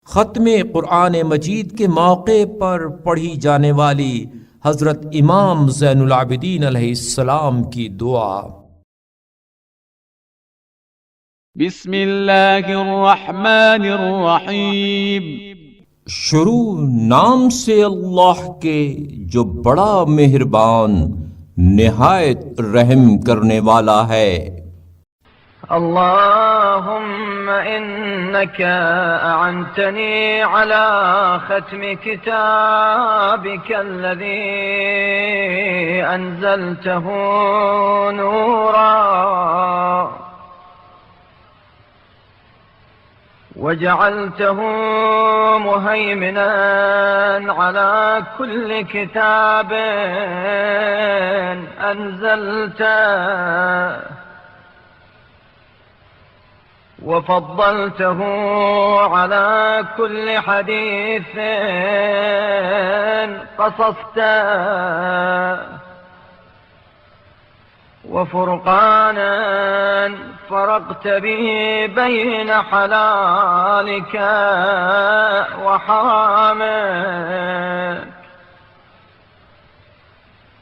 ختم قرآن مجید کے موقع پر پڑھی جانے والی حضرت امام زین العابدین علیہ السلام کی دعا۔ بسم اللہ الرحمن الرحیم۔ شروع نام سے اللہ کے جو بڑا مہربان نہایت رحم کرنے والا ہے۔ اللهم إنك أعنتني على ختم كتابك الذي أنزلته نورا وجعلته مهيمنا على كل كتاب أنزلته وفضلته على كل حديث قصصته وفرقانا فرقت به بين حلالك وحرامك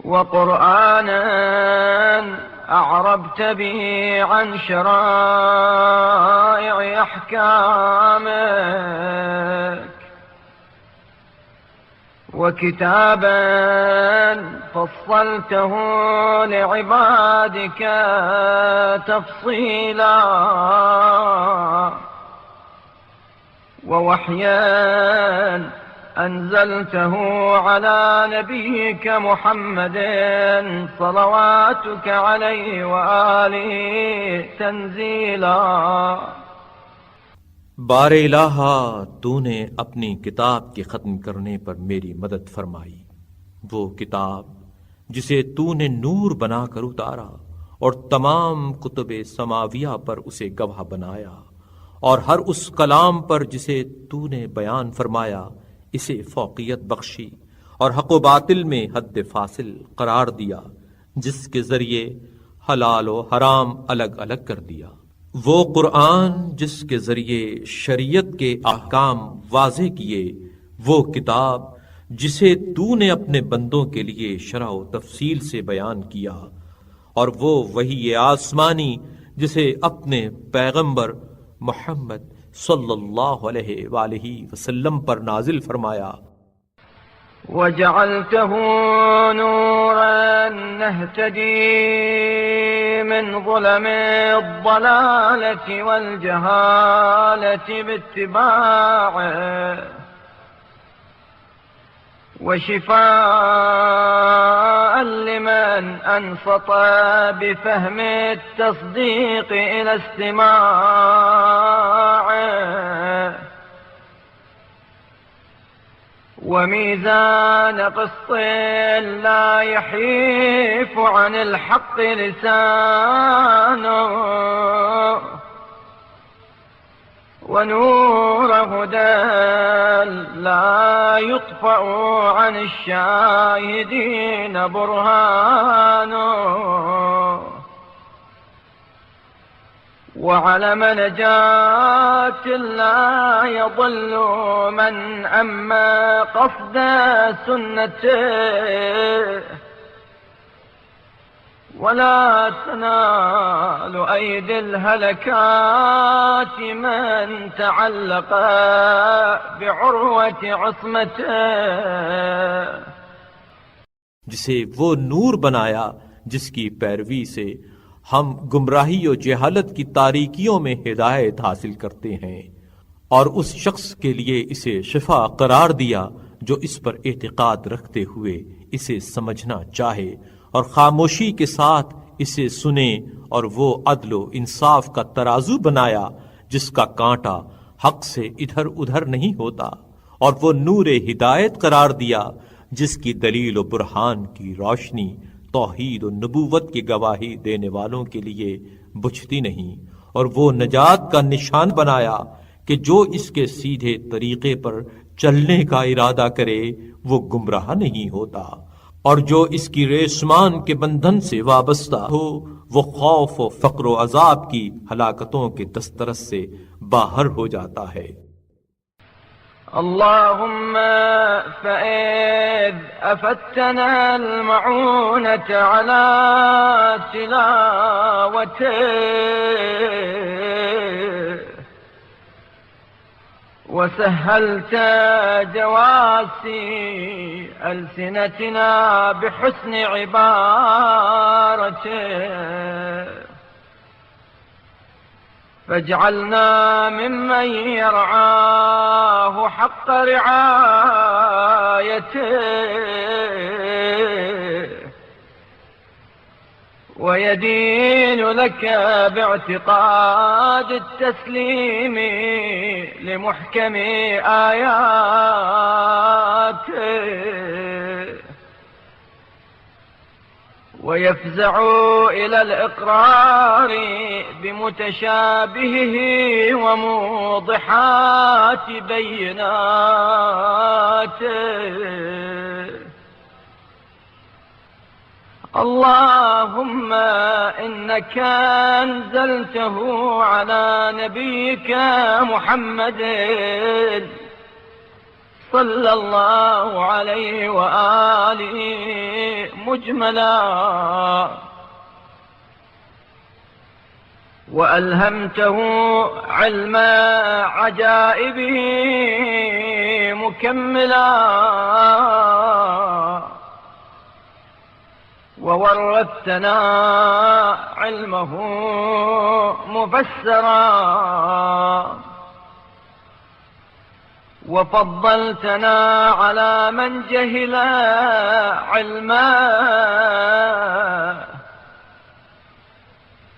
وقرآنا أعربت به عن شرائع أحكامك وكتابا فصلته لعبادك تفصيلا ووحيا أنزلته على نبيك محمد صلواتك عليه وآله تنزيلا۔ بار الہا، تو نے اپنی کتاب کے ختم کرنے پر میری مدد فرمائی، وہ کتاب جسے تو نے نور بنا کر اتارا اور تمام کتب سماویہ پر اسے گواہ بنایا، اور ہر اس کلام پر جسے تو نے بیان فرمایا اسے فوقیت بخشی اور حق و باطل میں حد فاصل قرار دیا، جس کے ذریعے حلال و حرام الگ الگ کر دیا۔ وہ قرآن جس کے ذریعے شریعت کے احکام واضح کیے، وہ کتاب جسے تو نے اپنے بندوں کے لیے شرح و تفصیل سے بیان کیا، اور وہ وحی آسمانی جسے اپنے پیغمبر محمد صلی اللہ علیہ وآلہ وسلم پر نازل فرمایا۔ وجعلته نورا نهتدي من ظلم الضلالة والجهالة باتباعه وشفاء لمن أنصت بفهم التصديق إلى استماعه وميزان قسط لا يحيف عن الحق لسانه ونور هدى لا يطفأ عن الشاهدين برهانه وعلم نجاة لا يضل من أما قصد سنته ولا تنال أيدي الهلكات من تعلق بعروة عصمته، جسے وہ نور بنایا جس کی پیروی سے ہم گمراہی و جہالت کی تاریکیوں میں ہدایت حاصل کرتے ہیں، اور اس شخص کے لیے اسے شفا قرار دیا جو اس پر اعتقاد رکھتے ہوئے اسے سمجھنا چاہے اور خاموشی کے ساتھ اسے سنے، اور وہ عدل و انصاف کا ترازو بنایا جس کا کانٹا حق سے ادھر ادھر نہیں ہوتا، اور وہ نور ہدایت قرار دیا جس کی دلیل و برہان کی روشنی توحید و نبوت کی گواہی دینے والوں کے لیے بجھتی نہیں، اور وہ نجات کا نشان بنایا کہ جو اس کے سیدھے طریقے پر چلنے کا ارادہ کرے وہ گمراہ نہیں ہوتا، اور جو اس کی ریشمان کے بندھن سے وابستہ ہو وہ خوف و فقر و عذاب کی ہلاکتوں کے دسترس سے باہر ہو جاتا ہے۔ اللهم فإذ أفتنا المعونة على تلاوته وسهلت جواسي ألسنتنا بحسن عبارته فاجعلنا ممن يرعاه حق رعايته ويدين لك باعتقاد التسليم لمحكم آياته ويفزع إلى الإقرار بمتشابهه وموضحات بيناته. اللهم إنك أنزلته على نبيك محمد صلى الله عليه وآله مجملا وألهمته علم عجائبه مكملا وورثتنا علمه مفسرا وفضلتنا على من جهل علما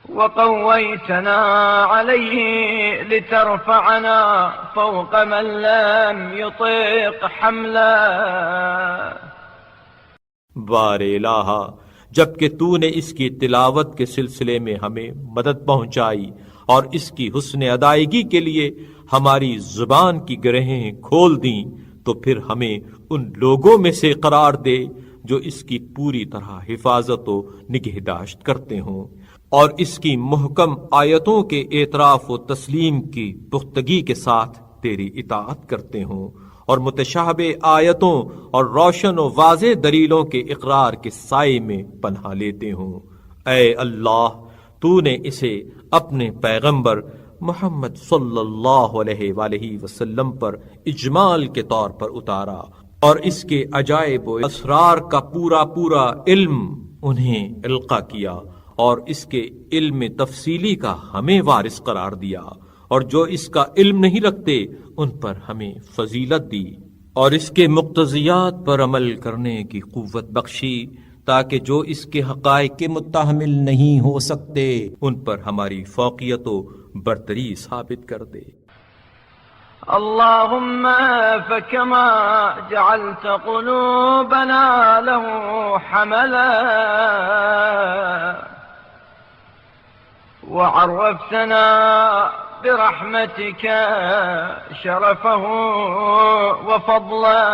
وقويتنا عليه لترفعنا فوق من لم يطيق حملا. बार इलाहा, जबकि तूने इसकी तिलावत के सिलसिले में हमें मदद पहुंचाई और इसकी हुस्न अदायगी के लिए हमारी जुबान की ग्रहें खोल दी, तो फिर हमें उन लोगों में से करार दे जो इसकी पूरी तरह हिफाजत व निगहदाश्त करते हों और इसकी मुहकम आयतों के एतराफ व तस्लीम की पुख्तगी के साथ तेरी इताअत करते हों और मुतशाबे आयतों और रोशन व वाज़े दलीलों के इकरार के साए में पनाह लेते हों। ऐ अल्लाह, तूने इसे अपने पैगंबर मोहम्मद सल्लल्लाहु अलैहि वसल्लम पर इजमाल के तौर पर उतारा और इसके अजायब व असरार का पूरा पूरा इल्म उन्हें इल्का किया और इसके इल्म तफसीली का हमें वारिस करार दिया और जो इसका इल्म नहीं रखते उन पर हमें फजीलत दी और इसके मुक्तजियात पर अमल करने की कुव्वत बख्शी ताकि जो इसके हक़ाइक़ के मुत्तहमिल नहीं हो सकते उन पर हमारी फौक़ियत व बरतरी साबित कर दे। اللهم فكما جعلت قلوبنا له حملا وعرفتنا برحمتك شرفه وفضلا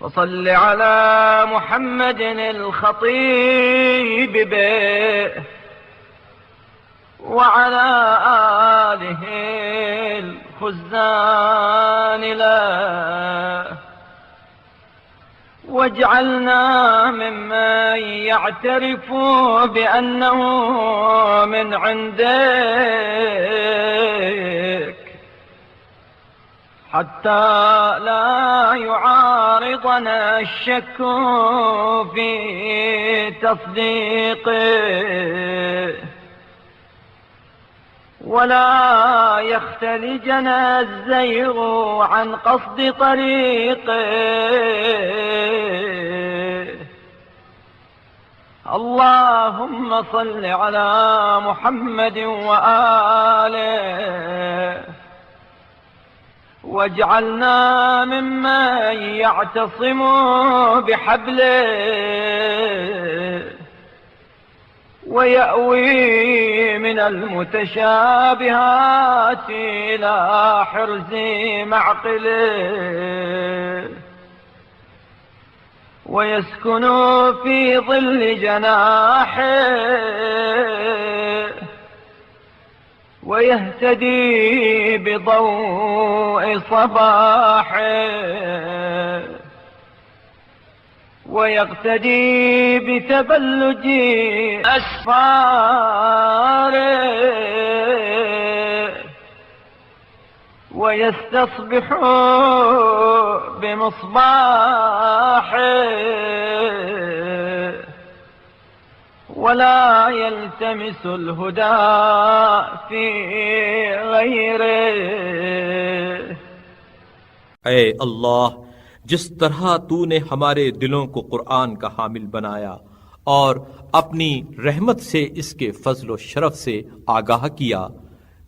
فصل على محمد الخطيب به وعلى آله الخزان له واجعلنا ممن يعترف بأنه من عندك حتى لا يعارضنا الشك في تصديقه ولا يختلجنا الزيغ عن قصد طريقه. اللهم صل على محمد وآله واجعلنا ممن يعتصم بحبله ويأوي من المتشابهات إلى حرز معقله ويسكن في ظل جناحه ويهتدي بضوء صباحه ويقتدي بتبلج أسفاره ويستصبح بمصباحه ولا يلتمس الهدى في غيره. اے اللہ، جس طرح تو نے ہمارے دلوں کو قرآن کا حامل بنایا اور اپنی رحمت سے اس کے فضل و شرف سے آگاہ کیا،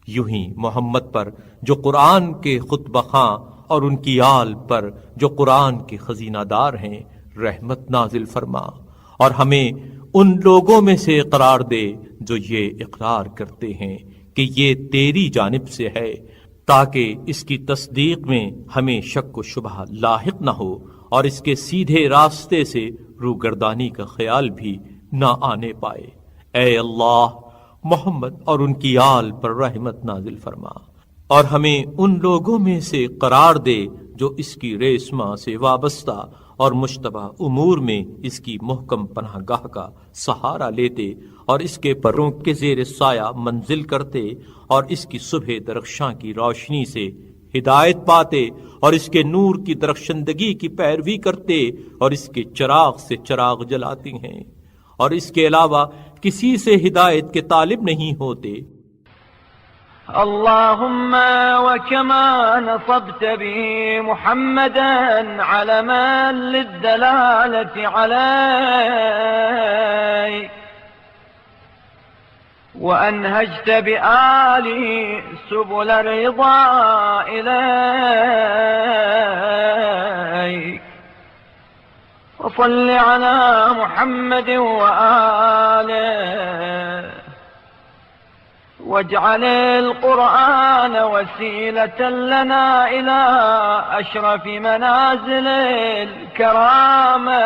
یوں ہی محمد پر جو قرآن کے خطبہ خواں اور ان کی آل پر جو قرآن کے خزینہ دار ہیں رحمت نازل فرما، اور ہمیں ان لوگوں میں سے قرار دے جو یہ اقرار کرتے ہیں کہ یہ تیری جانب سے ہے، تاکہ اس کی تصدیق میں ہمیں شک و شبہ لاحق نہ ہو اور اس کے سیدھے راستے سے روگردانی کا خیال بھی نہ آنے پائے۔ اے اللہ، محمد اور ان کی آل پر رحمت نازل فرما، اور ہمیں ان لوگوں میں سے قرار دے جو اس کی ریسماں سے وابستہ اور مشتبہ امور میں اس کی محکم پناہ گاہ کا سہارا لیتے اور اس کے پروں کے زیر سایہ منزل کرتے اور اس کی صبح درخشاں کی روشنی سے ہدایت پاتے اور اس کے نور کی درخشندگی کی پیروی کرتے اور اس کے چراغ سے چراغ جلاتے ہیں اور اس کے علاوہ کسی سے ہدایت کے طالب نہیں ہوتے۔ اللهم وكما نصبت به محمدا علما للدلالة عليك وأنهجت بآله سبل الرضا إليك، وصل على محمد وآله واجعل القرآن وسيلة لنا إلى أشرف منازل الكرامة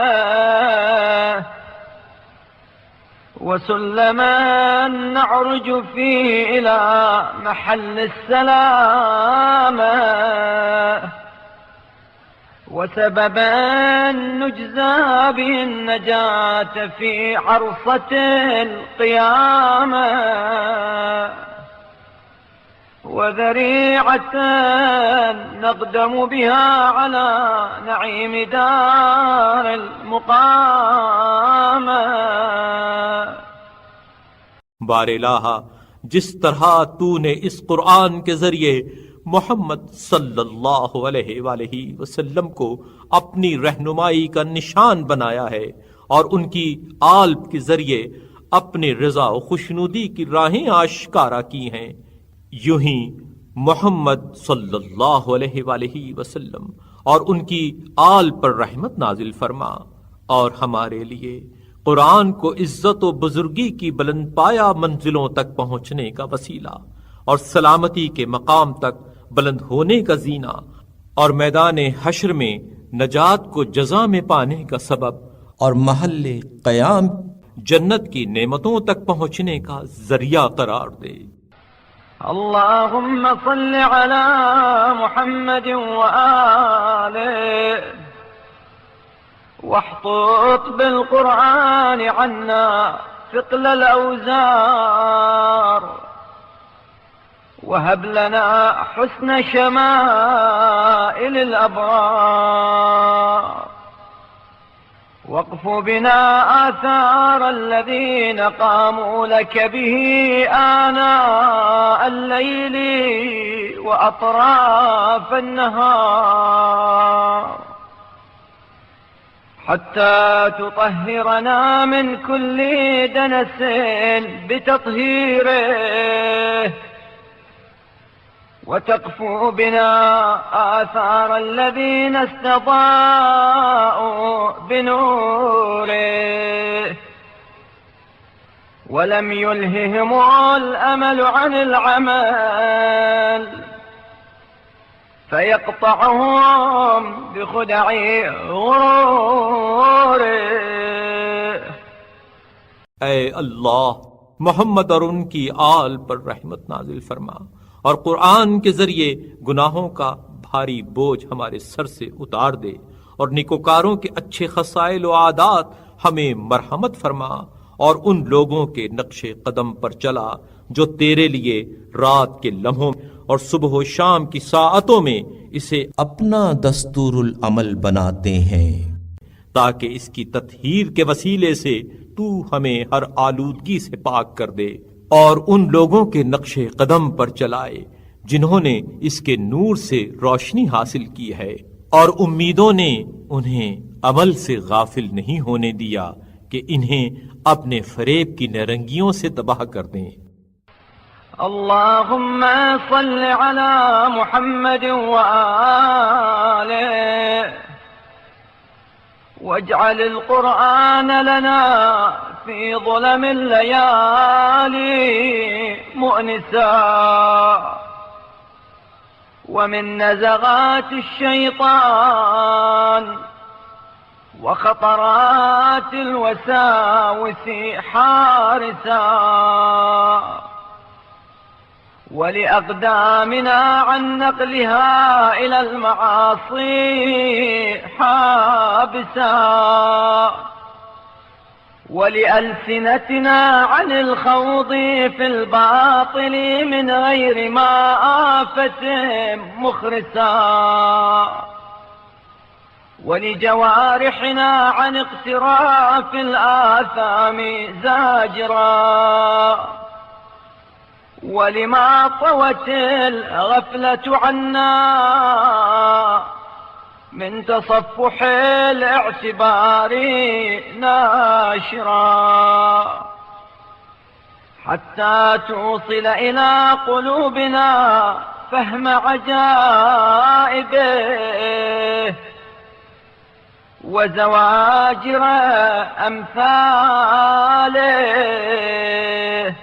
وسلما نعرج فيه إلى محل السلامة وسببا نجزى به النجاة في عرصة القيامة وذريعة نقدم بها على نعيم دار المقامة۔ بار الہ، جس طرح تو نے اس قرآن کے ذریعے محمد صلی اللہ علیہ وآلہ وسلم کو اپنی رہنمائی کا نشان بنایا ہے اور ان کی آل کے ذریعے اپنے رضا و خوشنودی کی راہیں آشکارا کی ہیں، یوں ہی محمد صلی اللہ علیہ وآلہ وسلم اور ان کی آل پر رحمت نازل فرما، اور ہمارے لیے قرآن کو عزت و بزرگی کی بلند پایا منزلوں تک پہنچنے کا وسیلہ اور سلامتی کے مقام تک بلند ہونے کا زینہ اور میدان حشر میں نجات کو جزا میں پانے کا سبب اور محل قیام جنت کی نعمتوں تک پہنچنے کا ذریعہ قرار دے۔ اللهم صل على محمد وآله واحطط بالقرآن عنا ثقل الأوزار وهب لنا حسن شمائل الأبرار واقف بنا آثار الذين قاموا لك به آناء الليل وأطراف النهار حتى تطهرنا من كل دنس بتطهيره وتقفو بنا آثار الذين استضاءوا بنوره ولم يلههم الأمل عن العمل فيقطعهم بخدع غروره۔ اے اللہ، मोहम्मद और उनकी आल पर रहमत नाजिल फरमा और कुरान के जरिए गुनाहों का भारी बोझ हमारे सर से उतार दे और निकोकारों के अच्छे खसाइल व आदात हमें मरहमत फरमा और उन लोगों के नक्शे कदम पर चला जो तेरे लिए रात के लम्हों और सुबह शाम की साअतों में इसे अपना दस्तूरुल अमल बनाते हैं ताकि इसकी तत्हीर के वसीले से तू हमें हर आलूदगी से पाक कर दे और उन लोगों के नक्शे कदम पर चलाए जिन्होंने इसके नूर से रोशनी हासिल की है और उम्मीदों ने उन्हें अमल से गाफिल नहीं होने दिया कि इन्हें अपने फरेब की नारंगियों से तबाह कर दें। अल्लाहुम्मा सल्लि अला मुहम्मद व आलिहि वजअल कुरान लना फी ज़ुलमिल लयाली मुअनिसा व मिन नज़गाति शैतान व खतरातिल वसाविस हारिसा ولأقدامنا عن نقلها إلى المعاصي حابسا ولألسنتنا عن الخوض في الباطل من غير ما آفة مخرسا ولجوارحنا عن اقتراف الآثام زاجرا ولما طوت الغفلة عنا من تصفح الاعتبار ناشرا حتى توصل إلى قلوبنا فهم عجائبه وزواجر أمثاله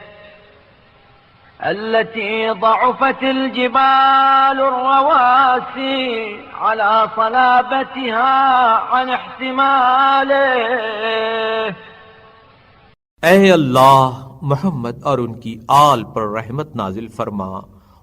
التي ضعفت الجبال الرواسي على صلابتها عن احتماله। ऐ अल्लाह मोहम्मद और उनकी आल पर रहमत नाजिल फरमा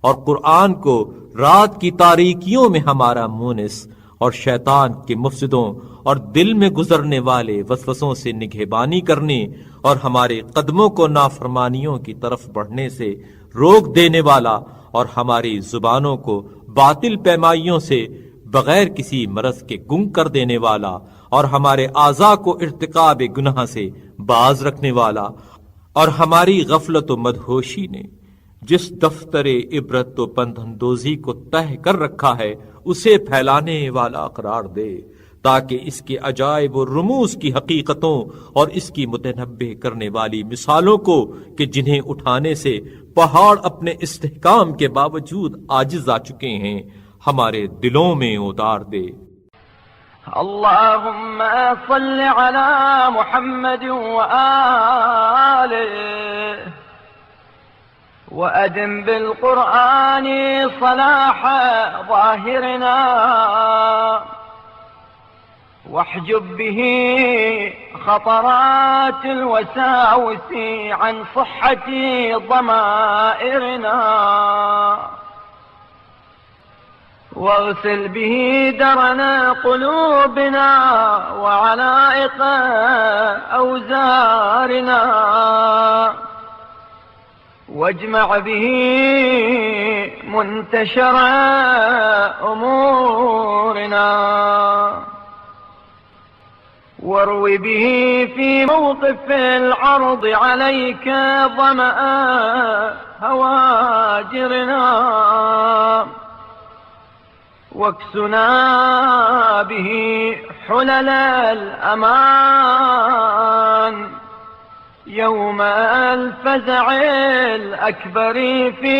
और कुरान को रात की तारीकियों में हमारा मुनिस और शैतान के मुफसिदों और दिल में गुजरने वाले वसवसों से निगहबानी करने और हमारे कदमों को नाफरमानियों की तरफ बढ़ने से रोक देने वाला और हमारी जुबानों को बातिल पैमाइयों से बगैर किसी मरज के गुंग कर देने वाला और हमारे आज़ा को इर्तिकाब गुनाह से बाज रखने वाला और हमारी गफलत व मदहोशी ने जिस दफ्तरे इबरत व बंधनदोजी को तह कर रखा है उसे फैलाने वाला करार दे ताकि इसके अजायब और रुमूस की हकीकतों और इसकी मुतनब्बे करने वाली मिसालों को कि जिन्हें उठाने से पहाड़ अपने इस्तेहकाम के बावजूद आजिज आ चुके हैं हमारे दिलों में उतार दे। अल्लाहुम्मा सल्लि अला मुहम्मद व आलिहि व अदिम बिल कुरआनी सलाह ज़ाहिरना واحجب به خطرات الوساوس عن صحة ضمائرنا واغسل به درن قلوبنا وعلائق أوزارنا واجمع به منتشر أمورنا واروي به في موقف العرض عليك ظمأ هواجرنا واكسنا به حلل الأمان يوم الفزع الأكبر في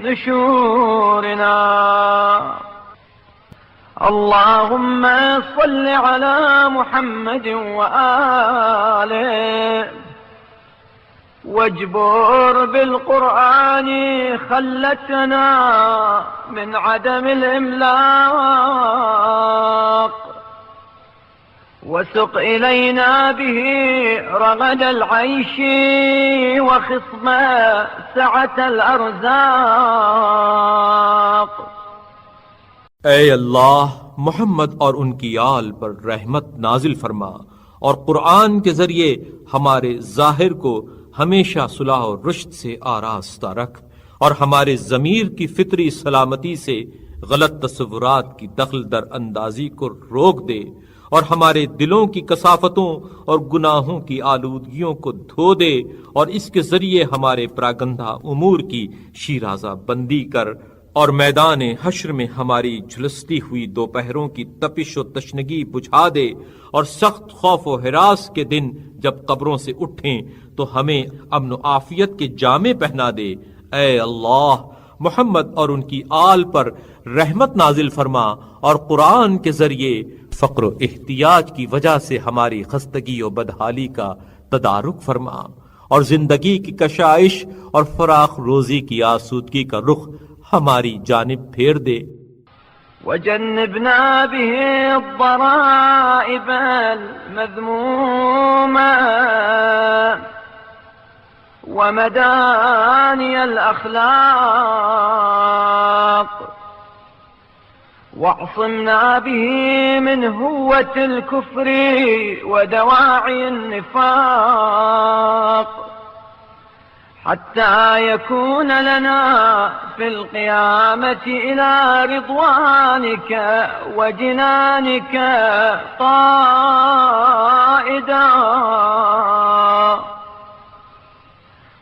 نشورنا اللهم صل على محمد وآله واجبر بالقرآن خلتنا من عدم الإملاق وسق إلينا به رغد العيش وخصم سعة الأرزاق. ऐ अल्लाह, मोहम्मद और उनकी आल पर रहमत नाजिल फरमा और कुरान के जरिए हमारे जाहिर को हमेशा सुलह और रुश्द से आरास्ता रख और हमारे जमीर की फितरी सलामती से गलत तस्वुरात की दखल दर अंदाजी को रोक दे और हमारे दिलों की कसाफतों और गुनाहों की आलूदगियों को धो दे और इसके जरिए हमारे प्रागंधा उमूर की शीराजा बंदी कर और मैदान हश्र में हमारी झुलसती हुई दोपहरों की तपिश और तशनगी बुझा दे और सख्त खौफ व हिरास के दिन जब कब्रों से उठें तो हमें अमन आफियत के जामे पहना दे। ऐ अल्लाह, मोहम्मद और उनकी आल पर रहमत नाजिल फरमा और कुरान के जरिए फक्र एहतियाज की वजह से हमारी खस्तगी और बदहाली का तदारुक फरमा और जिंदगी की कशाइश और फराख रोजी की आसूदगी का रुख हमारी जानिब फेर दे। वजन्निबना बिही अद्दराइब अलमज़मूमा वमदानी अलअखलाक वअसिमना बिही मिन हुव्वतिल कुफ्रि वदवाइल निफाक हत्ता यकून लना फिल क़ियामति इला रिज़वानिक व जिनानिक क़ाइदा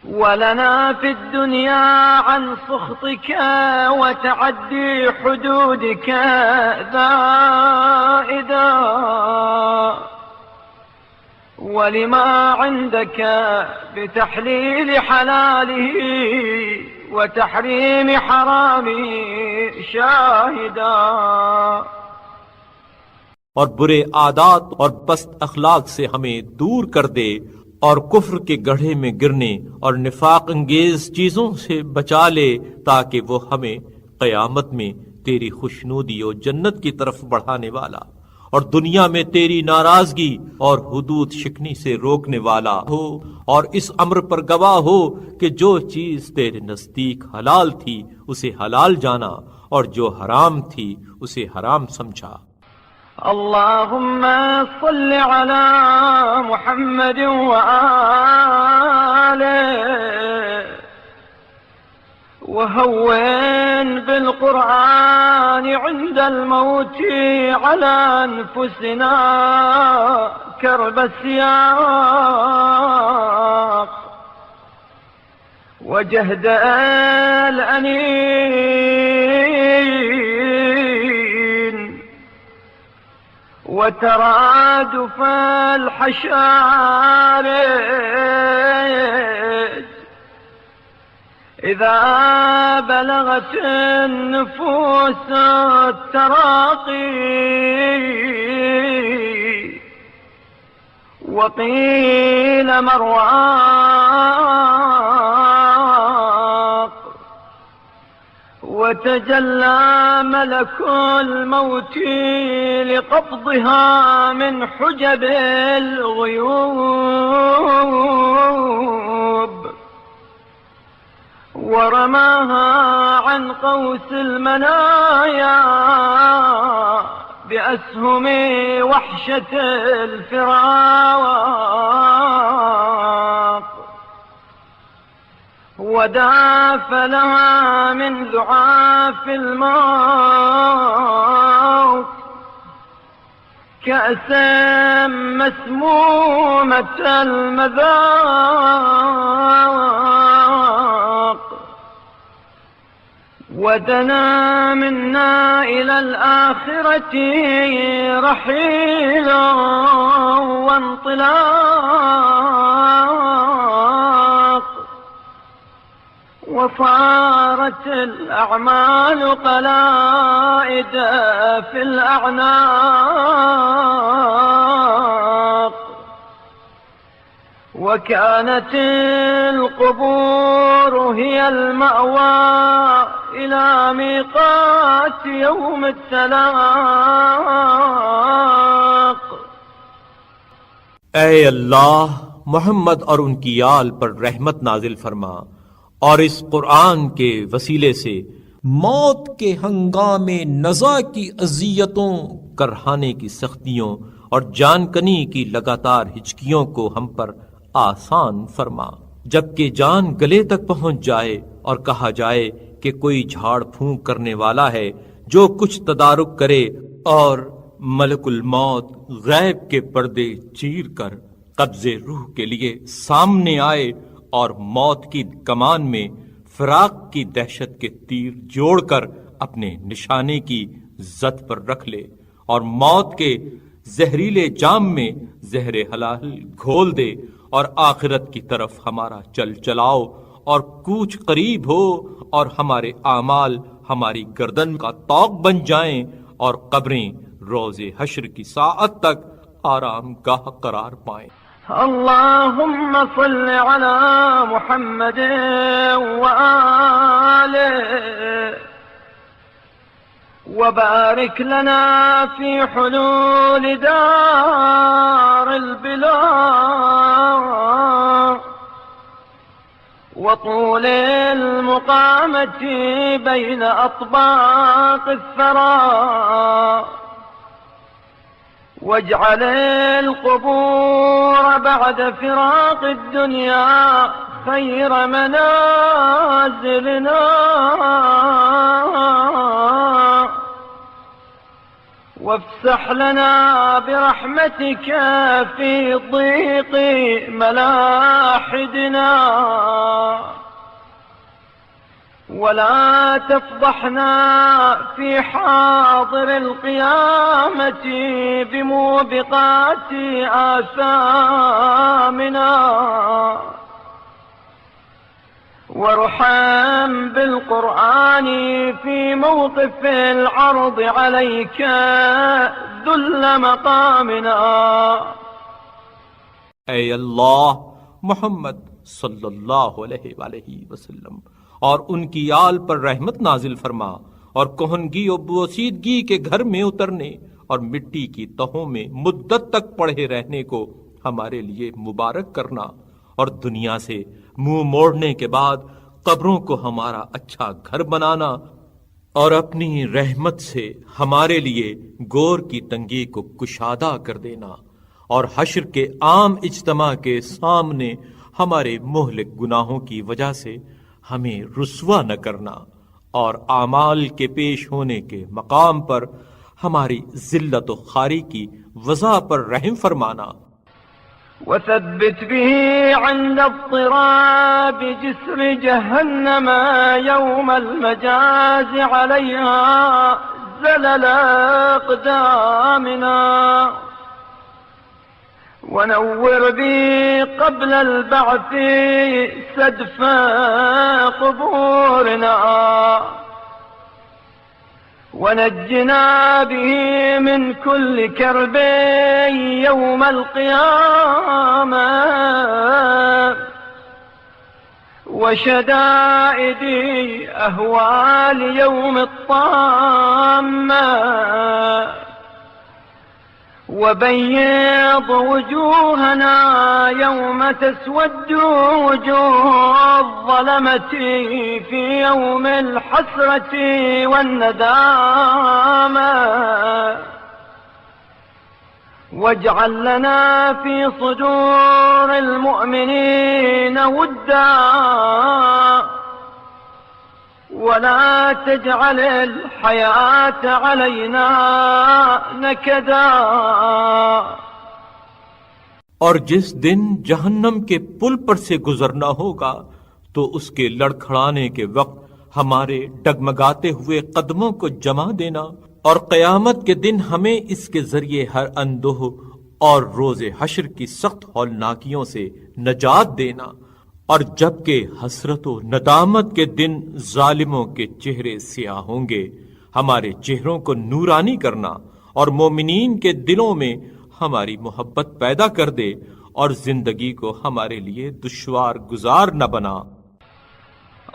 वलना फिद दुनिया अन सुख़्तिक व तअद्दी हुदूदिक ज़ाइदा वलिमा इंदक बितहलील हलालिही व तहरीम हरामिही शाहिदा। और बुरे आदात और पस्त अखलाक से हमें दूर कर दे और कुफ्र के गड्ढे में गिरने और निफाक अंगेज चीजों से बचा ले ताकि वो हमें कयामत में तेरी खुशनूदी और जन्नत की तरफ बढ़ाने वाला और दुनिया में तेरी नाराजगी और हुदूद शिकनी से रोकने वाला हो और इस अम्र पर गवाह हो कि जो चीज तेरे नजदीक हलाल थी उसे हलाल जाना और जो हराम थी उसे हराम समझा। अल्लाहुम्मा सल्लि अला मुहम्मद व आलिहि वहव्विन बिल कुरआन इंदल मौत अला अनफुसिना कर्ब सियाक वजहद अल अनीन वतरादुफ अल हशारिज إذا بلغت النفوس التراقي وقيل مرواق وتجلى ملك الموت لقبضها من حجب الغيوب ورماها عن قوس المنايا بأسهم وحشة الفراق وداف لها من ذعاف الموت كأسا مسمومة المذاق ودنا منا إلى الآخرة رحيلا وانطلاق وصارت الأعمال قلائد في الأعناق وكانت القبور هي المأوى إلى ميقات يوم التلاق اے اللہ محمد اور ان کی آل پر رحمت نازل فرما، اور اس قرآن کے وسیلے سے موت کے ہنگامے نزا کی اذیتوں، کرہانے کی سختیوں اور جان کنی کی لگاتار ہچکیوں کو ہم پر آسان فرما، جبکہ جان گلے تک پہنچ جائے اور کہا جائے کہ کوئی جھاڑ پھونک کرنے والا ہے جو کچھ تدارک کرے، اور ملک الموت غیب کے پردے چیر کر قبضے روح کے لیے سامنے آئے اور موت کی کمان میں فراق کی دہشت کے تیر جوڑ کر اپنے نشانے کی زد پر رکھ لے، اور موت کے زہریلے جام میں زہر حلال گھول دے، اور آخرت کی طرف ہمارا چل چلاؤ اور کوچ قریب ہو، اور ہمارے اعمال ہماری گردن کا طوق بن جائیں، اور قبریں روز حشر کی ساعت تک آرام گاہ قرار پائیں۔ اللهم صل على محمد وآله وبارك لنا في حلول دار البلاء وطول المقامة بين أطباق الثرى، واجعل القبور بعد فراق الدنيا خير منازلنا، وافسح لنا برحمتك في ضيق ملاحدنا، ولا تفضحنا في حاضر القيامة بموبقات آثامنا، وارحم بالقرآن في موقف العرض عليك ذل مقامنا۔ اے اللہ محمد صلی اللہ علیہ وآلہ وسلم اور ان کی آل پر رحمت نازل فرما، اور کہنگی و بوسیدگی کے گھر میں اترنے اور مٹی کی تہوں میں مدت تک پڑے رہنے کو ہمارے لیے مبارک کرنا، اور دنیا سے منہ موڑنے کے بعد قبروں کو ہمارا اچھا گھر بنانا، اور اپنی رحمت سے ہمارے لیے گور کی تنگی کو کشادہ کر دینا، اور حشر کے عام اجتماع کے سامنے ہمارے مہلک گناہوں کی وجہ سے ہمیں رسوا نہ کرنا، اور اعمال کے پیش ہونے کے مقام پر ہماری ذلت و خواری کی وضع پر رحم فرمانا۔ وثبت به عند اضطراب جسر جهنم يوم المجاز عليها زلل أقدامنا، ونور بي قبل البعث سدف قبورنا، ونجنا به من كل كرب يوم القيامة، وشدائد أهوال يوم الطامة، وبيض وجوهنا يوم تسود وجوه الظلمة في يوم الحسرة والندامة، واجعل لنا في صدور المؤمنين ودا، ولا تجعل الحياة علينا نكدا۔ اور جس دن جہنم کے پل پر سے گزرنا ہوگا تو اس کے لڑکھڑانے کے وقت ہمارے ڈگمگاتے ہوئے قدموں کو جما دینا، اور قیامت کے دن ہمیں اس کے ذریعے ہر اندوہ اور روز حشر کی سخت ہولناکیوں سے نجات دینا، اور جبکہ حسرت و ندامت کے دن ظالموں کے چہرے سیاہ ہوں گے، ہمارے چہروں کو نورانی کرنا، اور مومنین کے دلوں میں ہماری محبت پیدا کر دے، اور زندگی کو ہمارے لیے دشوار گزار نہ بنا۔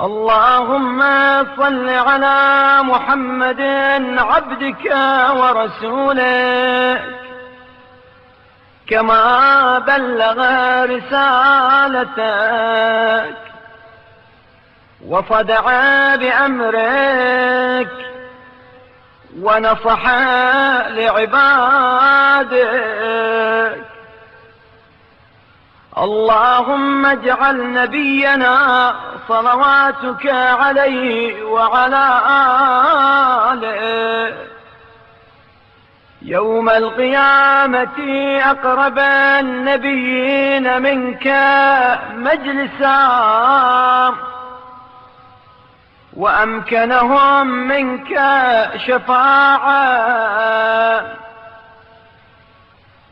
اللهم صل على محمد عبدك ورسولك كما بلغ رسالتك وصدع بأمرك ونصح لعبادك. اللهم اجعل نبينا صلواتك عليه وعلى آله يوم القيامة أقرب النبيين منك مجلسا وأمكنهم منك شفاعة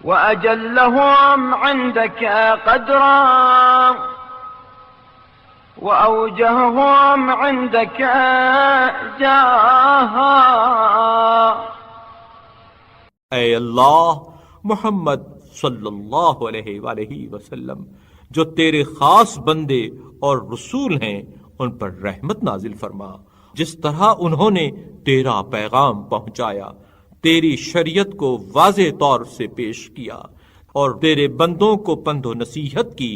وأجلهم عندك قدرا وأوجههم عندك جاها. اے اللہ محمد صلی اللہ علیہ وآلہ وسلم جو تیرے خاص بندے اور رسول ہیں ان پر رحمت نازل فرما. جس طرح انہوں نے تیرا پیغام پہنچایا، تیری شریعت کو واضح طور سے پیش کیا اور تیرے بندوں کو پند و نصیحت کی.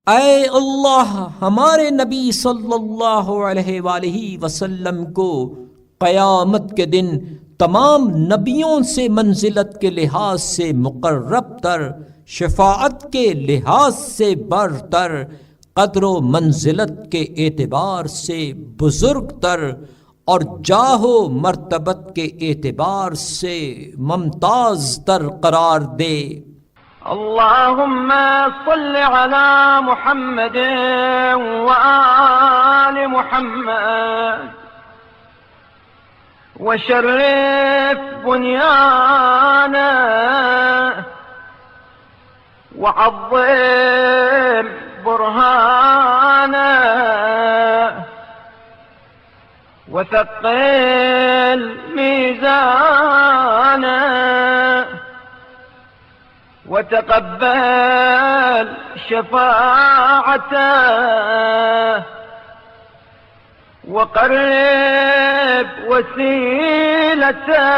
اے اللہ ہمارے نبی صلی اللہ علیہ وآلہ وسلم کو قیامت کے دن تمام نبیوں سے منزلت کے لحاظ سے مقرب تر، شفاعت کے لحاظ سے برتر، قدر و منزلت کے اعتبار سے بزرگ تر اور جاہ و مرتبت کے اعتبار سے ممتاز تر قرار دے. اللهم صل على محمد وآل محمد وشرف بنيانه وعظم برهانه وثقل ميزانه وتقبل شفاعته وقرب وسيلته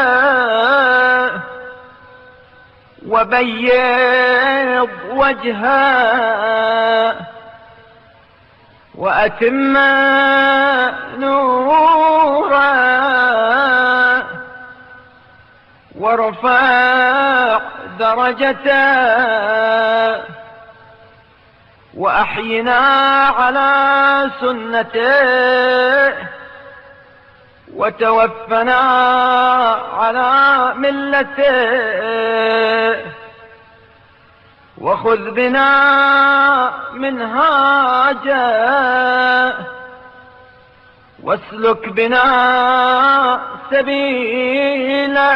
وبيض وجهه وأتم نوره وارفع درجته وأحينا على سنته وتوفنا على ملته وخذ بنا منهاجه واسلك بنا سبيله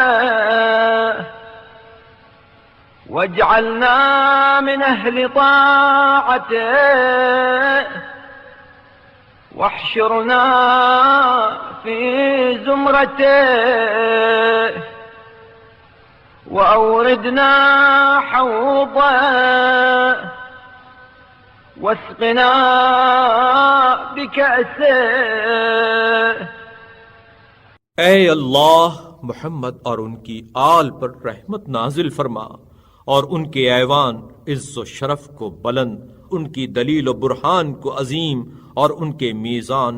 واجعلنا من أهل طاعته واحشرنا في زمرته وأوردنا حوضه واسقنا بكأسه. اے اللہ محمد اور ان کی آل پر رحمت نازل فرما اور ان کے ایوان عز و شرف کو بلند، ان کی دلیل و برہان کو عظیم اور ان کے میزان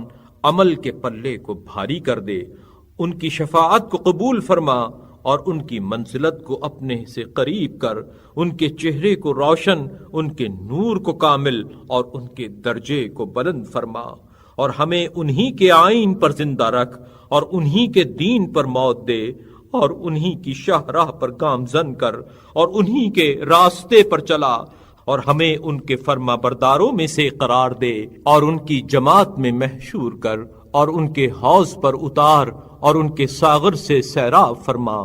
عمل کے پلے کو بھاری کر دے. ان کی شفاعت کو قبول فرما اور ان کی منزلت کو اپنے سے قریب کر، ان کے چہرے کو روشن، ان کے نور کو کامل اور ان کے درجے کو بلند فرما، اور ہمیں انہی کے آئین پر زندہ رکھ اور انہی کے دین پر موت دے اور انہی کی شاہراہ پر گامزن کر اور انہی کے راستے پر چلا، اور ہمیں ان کے فرما برداروں میں سے قرار دے اور ان کی جماعت میں محشور کر اور ان کے حوض پر اتار اور ان کے ساغر سے سیراب فرما.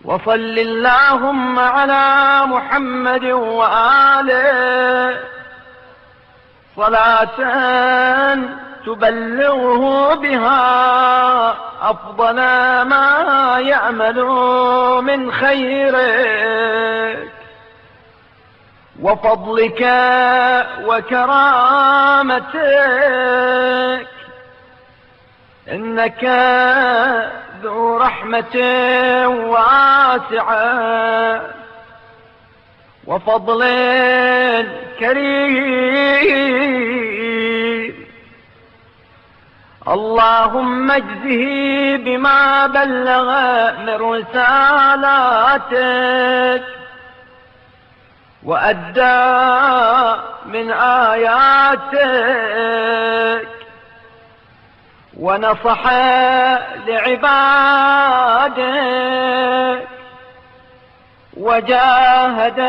وصل اللهم على محمد وآله صلاة تبلغه بها أفضل ما يعمل من خيرك وفضلك وكرامتك إنك ذو رحمة واسعة وفضل كريم اللهم اجزه بما بلغ من رسالاتك وأدى من آياتك ونصح لعبادك وجاهد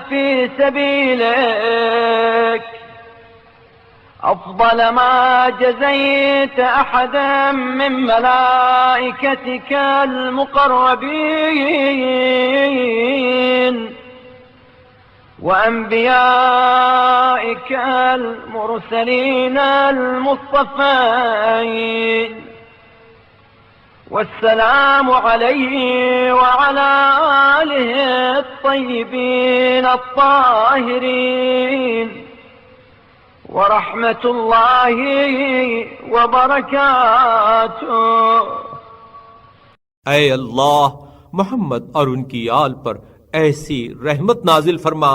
في سبيلك أفضل ما جزيت أحدا من ملائكتك المقربين وأنبيائك المرسلين المصطفين والسلام عليه وعلى آله الطيبين الطاهرين ورحمة الله وبركاته. اے اللہ محمد اور ان کی آل پر ایسی رحمت نازل فرما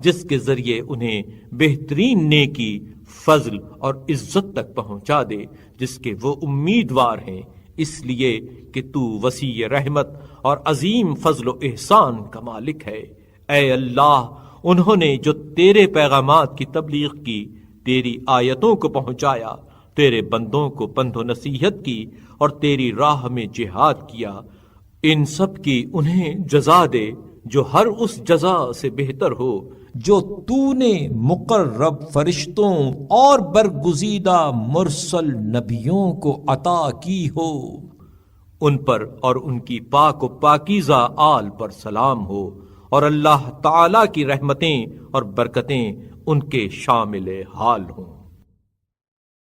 جس کے ذریعے انہیں بہترین نیکی، فضل اور عزت تک پہنچا دے جس کے وہ امیدوار ہیں، اس لیے کہ تو وسیع رحمت اور عظیم فضل و احسان کا مالک ہے۔ اے اللہ، انہوں نے جو تیرے پیغامات کی تبلیغ کی، تیری آیتوں کو پہنچایا، تیرے بندوں کو پند و نصیحت کی اور تیری راہ میں جہاد کیا، ان سب کی انہیں جزا دے جو ہر اس جزا سے بہتر ہو جو تو نے مقرب فرشتوں اور برگزیدہ مرسل نبیوں کو عطا کی ہو۔ ان پر اور ان کی پاک و پاکیزہ آل پر سلام ہو، اور اللہ تعالی کی رحمتیں اور برکتیں ان کے شامل حال ہوں۔